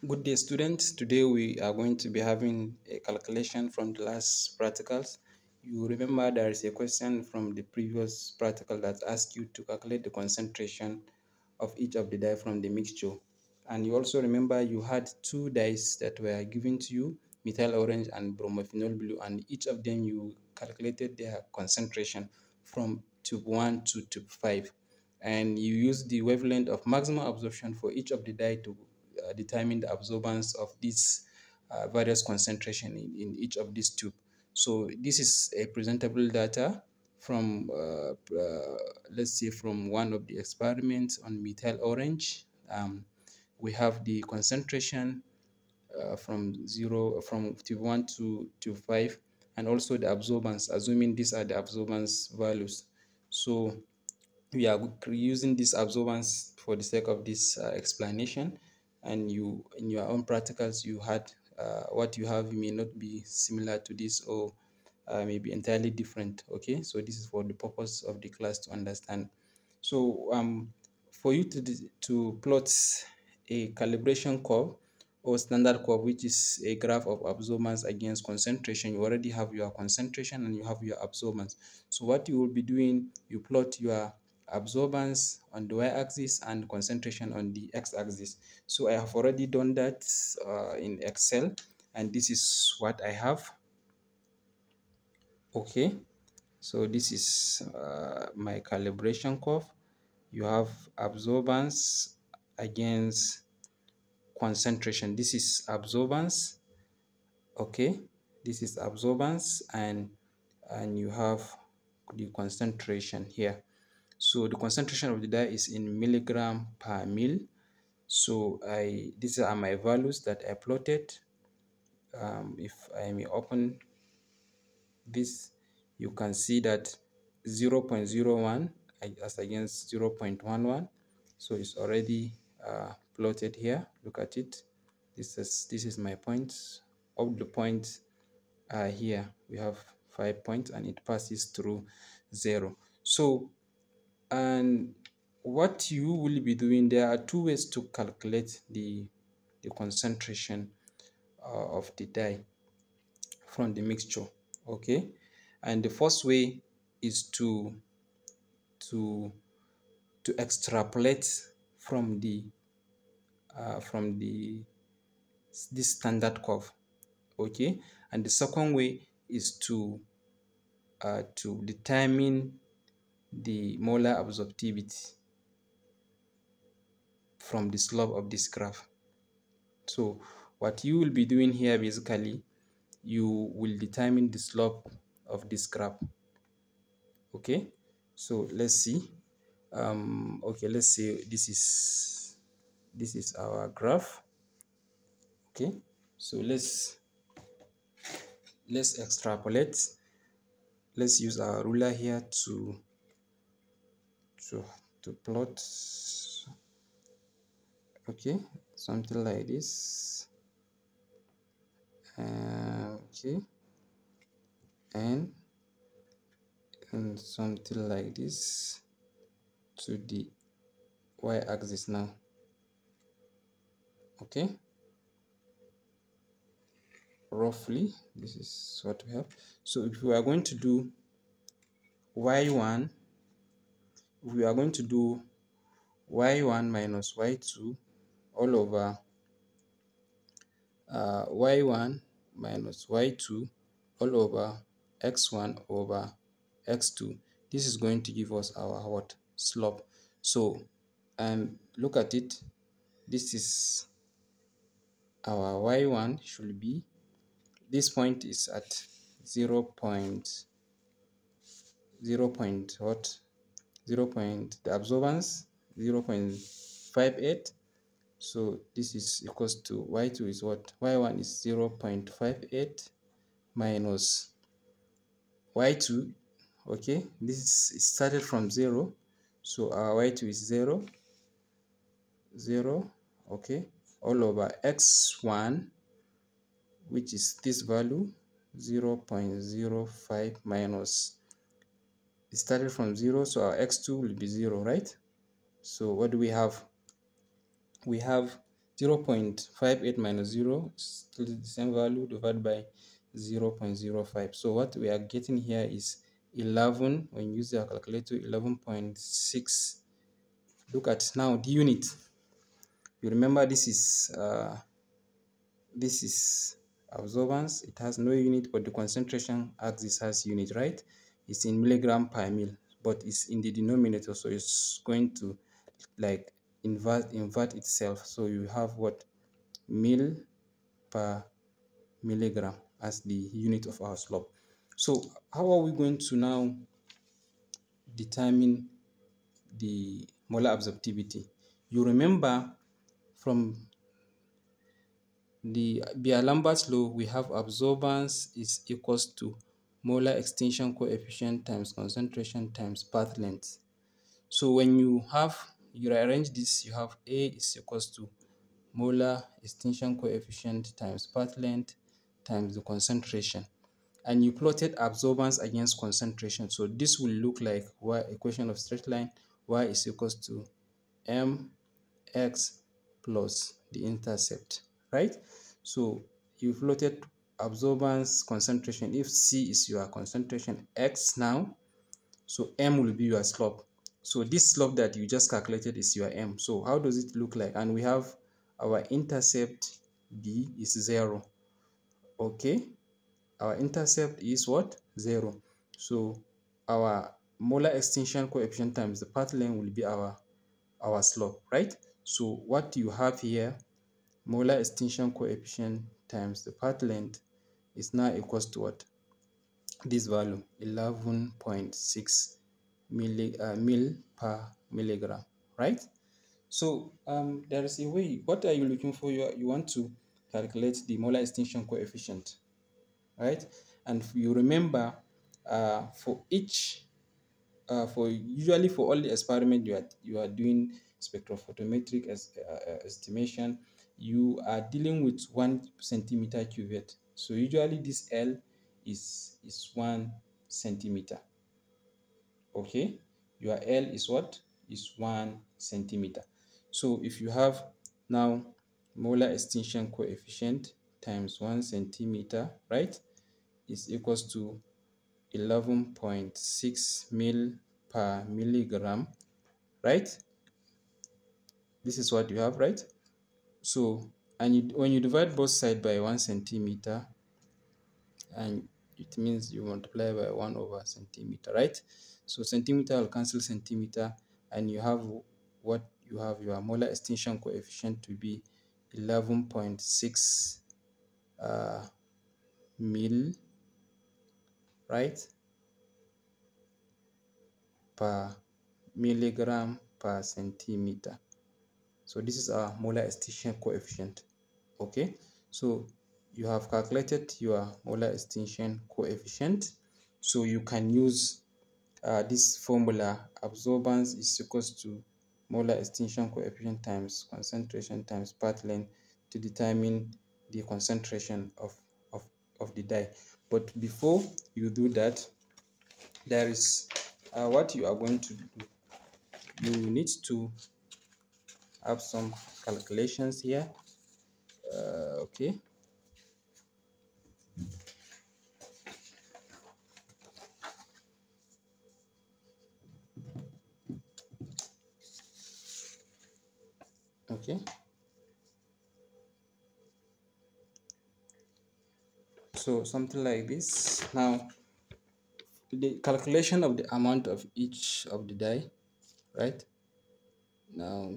Good day, students. Today we are going to be having a calculation from the last practicals. You remember there is a question from the previous practical that asks you to calculate the concentration of each of the dye from the mixture. And you also remember you had two dyes that were given to you, methyl orange and bromophenol blue, and each of them you calculated their concentration from tube 1 to tube 5. And you use the wavelength of maximum absorption for each of the dye to determine the absorbance of these various concentration in each of these tube. So this is a presentable data from let's say from one of the experiments on methyl orange. We have the concentration from tube 1 to tube 5, and also the absorbance, assuming these are the absorbance values. So we are using this absorbance for the sake of this explanation, and you in your own practicals you had what you have may not be similar to this, or may be entirely different. Okay, so this is for the purpose of the class to understand. So for you to plot a calibration curve or standard curve, which is a graph of absorbance against concentration, you already have your concentration and you have your absorbance. So what you will be doing, you plot your absorbance on the y-axis and concentration on the x-axis. So I have already done that in Excel, and this is what I have. Okay, so this is my calibration curve. You have absorbance against concentration. This is absorbance. Okay, this is absorbance, and you have the concentration here. So the concentration of the dye is in milligram per mil. So these are my values that I plotted. If I may open this, you can see that 0.01 as against 0.11. So it's already plotted here. Look at it. This is my points. All the points are here. We have 5 points and it passes through 0. So, and what you will be doing, there are two ways to calculate the concentration of the dye from the mixture. Okay, and the first way is to extrapolate from this standard curve. Okay, and the second way is to determine the molar absorptivity from the slope of this graph. So what you will be doing here, basically you will determine the slope of this graph. Okay, so let's see. Okay, let's say this is our graph. Okay, so let's extrapolate. Let's use our ruler here to plot. Okay, something like this. Okay, and something like this to the y-axis now. Okay, roughly this is what we have. So if we are going to do y1, we are going to do y1 minus y2 all over y1 minus y2 all over x1 over x2. This is going to give us our what? Slope. So look at it. This is our y1 should be, this point is at 0 point what, 0 point, the absorbance 0.58. so this is equals to y2 is what, y1 is 0.58 minus y2. Okay, this is started from 0, so our y2 is 0. Okay, all over x1, which is this value 0.05 minus, it started from 0, so our x2 will be 0, right? So what do we have? We have 0.58 minus 0 is still the same value divided by 0.05. So what we are getting here is 11. When you use your calculator, 11.6. Look at now the unit. You remember this is absorbance. It has no unit, but the concentration axis has unit, right? It's in milligram per mil, but it's in the denominator, so it's going to like invert itself. So you have what? Mil per milligram as the unit of our slope. So how are we going to now determine the molar absorptivity? You remember from the Beer-Lambert's law, we have absorbance is equals to molar extinction coefficient times concentration times path length. So when you rearrange this, you have A is equals to molar extinction coefficient times path length times the concentration, and you plotted absorbance against concentration. So this will look like y equation of straight line. Y is equals to mx plus the intercept, right? So you plotted absorbance concentration. If C is your concentration, x now, so m will be your slope. So this slope that you just calculated is your m. So how does it look like? And we have our intercept b is 0. Okay, our intercept is what? 0. So our molar extinction coefficient times the path length will be our slope, right? So what you have here, molar extinction coefficient times the path length is now equals to what? This value, 11.6 mil per milligram, right? So there is a way. What are you looking for? You want to calculate the molar extinction coefficient, right? And you remember for each for usually for all the experiment you are doing spectrophotometric estimation, you are dealing with 1 centimeter cuvette. So usually this L is 1 centimeter. Okay, your L is what? Is 1 centimeter. So if you have now molar extinction coefficient times 1 centimeter, right, is equals to 11.6 mil per milligram, right? This is what you have, right? So, and when you divide both sides by 1 centimeter, and it means you multiply by 1 over centimeter, right? So centimeter will cancel centimeter, and you have what you have, your molar extinction coefficient to be 11.6 mil, right, per milligram per centimeter. So this is our molar extinction coefficient. Okay, so you have calculated your molar extinction coefficient. So you can use this formula: absorbance is equals to molar extinction coefficient times concentration times path length to determine the concentration of the dye. But before you do that, there is what you are going to do. You need to have some calculations here. Okay, okay, so something like this. Now the calculation of the amount of each of the dye, right? Now